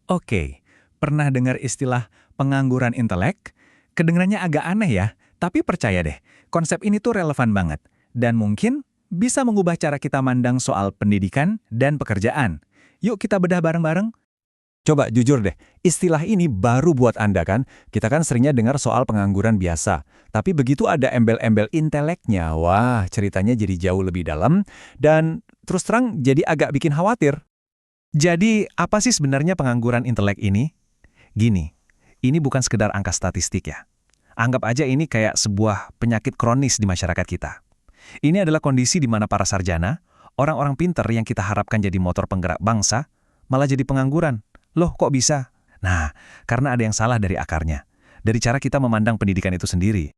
Oke, pernah dengar istilah pengangguran intelek? Kedengarannya agak aneh ya, tapi percaya deh, konsep ini tuh relevan banget. Dan mungkin bisa mengubah cara kita mandang soal pendidikan dan pekerjaan. Yuk kita bedah bareng-bareng. Coba jujur deh, istilah ini baru buat Anda kan? Kita kan seringnya dengar soal pengangguran biasa. Tapi begitu ada embel-embel inteleknya, wah ceritanya jadi jauh lebih dalam dan terus terang jadi agak bikin khawatir. Jadi, apa sih sebenarnya pengangguran intelek ini? Gini, ini bukan sekedar angka statistik ya. Anggap aja ini kayak sebuah penyakit kronis di masyarakat kita. Ini adalah kondisi di mana para sarjana, orang-orang pinter yang kita harapkan jadi motor penggerak bangsa, malah jadi pengangguran. Loh, kok bisa? Nah, karena ada yang salah dari akarnya. Dari cara kita memandang pendidikan itu sendiri.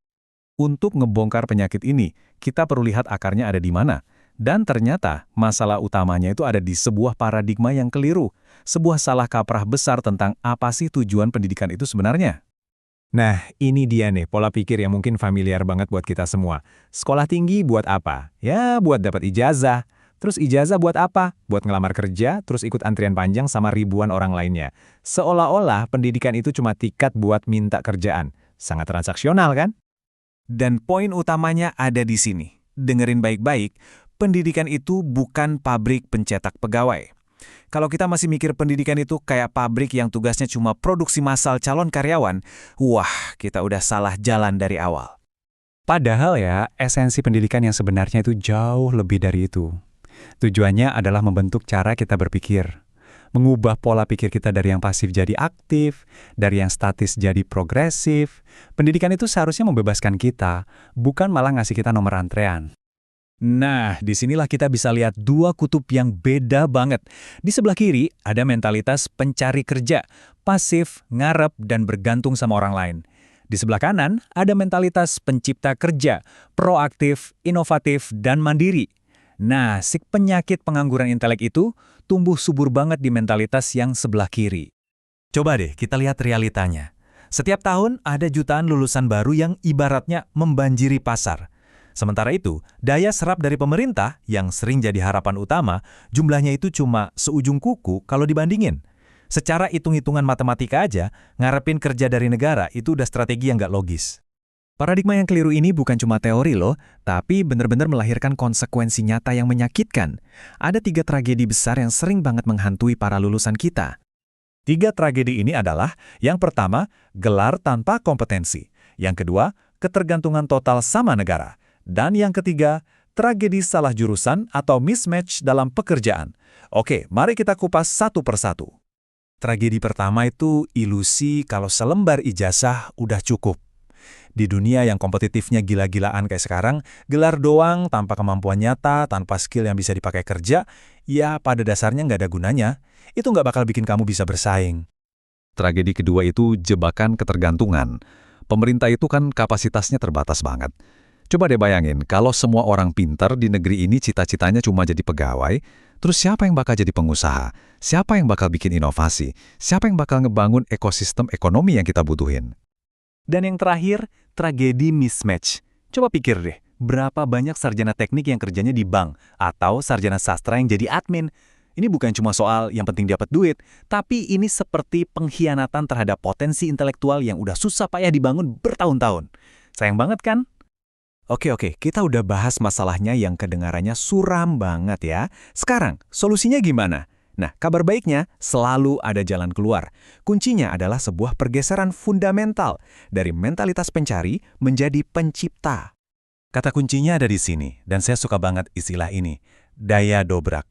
Untuk ngebongkar penyakit ini, kita perlu lihat akarnya ada di mana. Dan ternyata masalah utamanya itu ada di sebuah paradigma yang keliru. Sebuah salah kaprah besar tentang apa sih tujuan pendidikan itu sebenarnya. Nah, ini dia nih pola pikir yang mungkin familiar banget buat kita semua. Sekolah tinggi buat apa? Ya, buat dapat ijazah. Terus ijazah buat apa? Buat ngelamar kerja, terus ikut antrian panjang sama ribuan orang lainnya. Seolah-olah pendidikan itu cuma tiket buat minta kerjaan. Sangat transaksional kan? Dan poin utamanya ada di sini. Dengerin baik-baik, pendidikan itu bukan pabrik pencetak pegawai. Kalau kita masih mikir pendidikan itu kayak pabrik yang tugasnya cuma produksi massal calon karyawan, wah, kita udah salah jalan dari awal. Padahal ya, esensi pendidikan yang sebenarnya itu jauh lebih dari itu. Tujuannya adalah membentuk cara kita berpikir. Mengubah pola pikir kita dari yang pasif jadi aktif, dari yang statis jadi progresif. Pendidikan itu seharusnya membebaskan kita, bukan malah ngasih kita nomor antrean. Nah, disinilah kita bisa lihat dua kutub yang beda banget. Di sebelah kiri ada mentalitas pencari kerja, pasif, ngarep, dan bergantung sama orang lain. Di sebelah kanan ada mentalitas pencipta kerja, proaktif, inovatif, dan mandiri. Nah, si penyakit pengangguran intelek itu tumbuh subur banget di mentalitas yang sebelah kiri. Coba deh kita lihat realitanya. Setiap tahun ada jutaan lulusan baru yang ibaratnya membanjiri pasar. Sementara itu, daya serap dari pemerintah yang sering jadi harapan utama, jumlahnya itu cuma seujung kuku kalau dibandingin. Secara hitung-hitungan matematika aja, ngarepin kerja dari negara itu udah strategi yang nggak logis. Paradigma yang keliru ini bukan cuma teori loh, tapi benar-benar melahirkan konsekuensi nyata yang menyakitkan. Ada 3 tragedi besar yang sering banget menghantui para lulusan kita. 3 tragedi ini adalah, yang pertama, gelar tanpa kompetensi. Yang kedua, ketergantungan total sama negara. Dan yang ketiga, tragedi salah jurusan atau mismatch dalam pekerjaan. Oke, mari kita kupas satu persatu. Tragedi pertama itu ilusi kalau selembar ijazah udah cukup. Di dunia yang kompetitifnya gila-gilaan kayak sekarang, gelar doang tanpa kemampuan nyata, tanpa skill yang bisa dipakai kerja, ya pada dasarnya nggak ada gunanya. Itu nggak bakal bikin kamu bisa bersaing. Tragedi kedua itu jebakan ketergantungan. Pemerintah itu kan kapasitasnya terbatas banget. Coba deh bayangin, kalau semua orang pintar di negeri ini cita-citanya cuma jadi pegawai, terus siapa yang bakal jadi pengusaha? Siapa yang bakal bikin inovasi? Siapa yang bakal ngebangun ekosistem ekonomi yang kita butuhin? Dan yang terakhir, tragedi mismatch. Coba pikir deh, berapa banyak sarjana teknik yang kerjanya di bank atau sarjana sastra yang jadi admin? Ini bukan cuma soal yang penting dapat duit, tapi ini seperti pengkhianatan terhadap potensi intelektual yang udah susah payah dibangun bertahun-tahun. Sayang banget kan? Oke, kita udah bahas masalahnya yang kedengarannya suram banget ya. Sekarang, solusinya gimana? Nah, kabar baiknya selalu ada jalan keluar. Kuncinya adalah sebuah pergeseran fundamental dari mentalitas pencari menjadi pencipta. Kata kuncinya ada di sini, dan saya suka banget istilah ini, daya dobrak.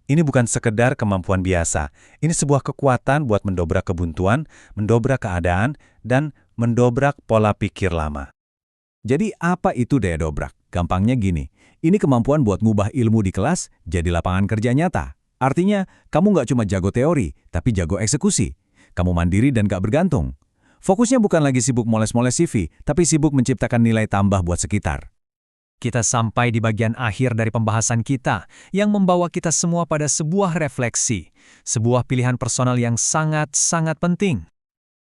Ini bukan sekedar kemampuan biasa, ini sebuah kekuatan buat mendobrak kebuntuan, mendobrak keadaan, dan mendobrak pola pikir lama. Jadi apa itu daya dobrak? Gampangnya gini, ini kemampuan buat ngubah ilmu di kelas jadi lapangan kerja nyata. Artinya, kamu nggak cuma jago teori, tapi jago eksekusi. Kamu mandiri dan nggak bergantung. Fokusnya bukan lagi sibuk moles-moles CV, tapi sibuk menciptakan nilai tambah buat sekitar. Kita sampai di bagian akhir dari pembahasan kita, yang membawa kita semua pada sebuah refleksi, sebuah pilihan personal yang sangat-sangat penting.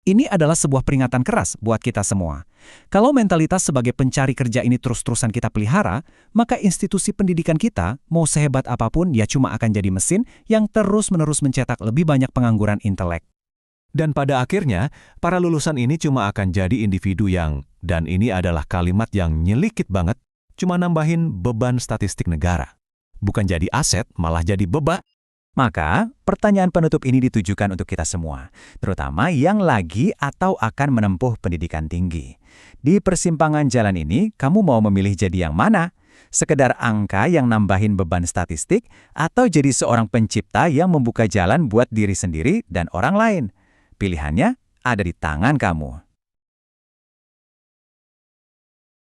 Ini adalah sebuah peringatan keras buat kita semua. Kalau mentalitas sebagai pencari kerja ini terus-terusan kita pelihara, maka institusi pendidikan kita, mau sehebat apapun, ya cuma akan jadi mesin yang terus-menerus mencetak lebih banyak pengangguran intelek. Dan pada akhirnya, para lulusan ini cuma akan jadi individu yang, dan ini adalah kalimat yang nyelikit banget, cuma nambahin beban statistik negara. Bukan jadi aset, malah jadi beban. Maka, pertanyaan penutup ini ditujukan untuk kita semua, terutama yang lagi atau akan menempuh pendidikan tinggi. Di persimpangan jalan ini, kamu mau memilih jadi yang mana? Sekedar angka yang nambahin beban statistik, atau jadi seorang pencipta yang membuka jalan buat diri sendiri dan orang lain? Pilihannya ada di tangan kamu.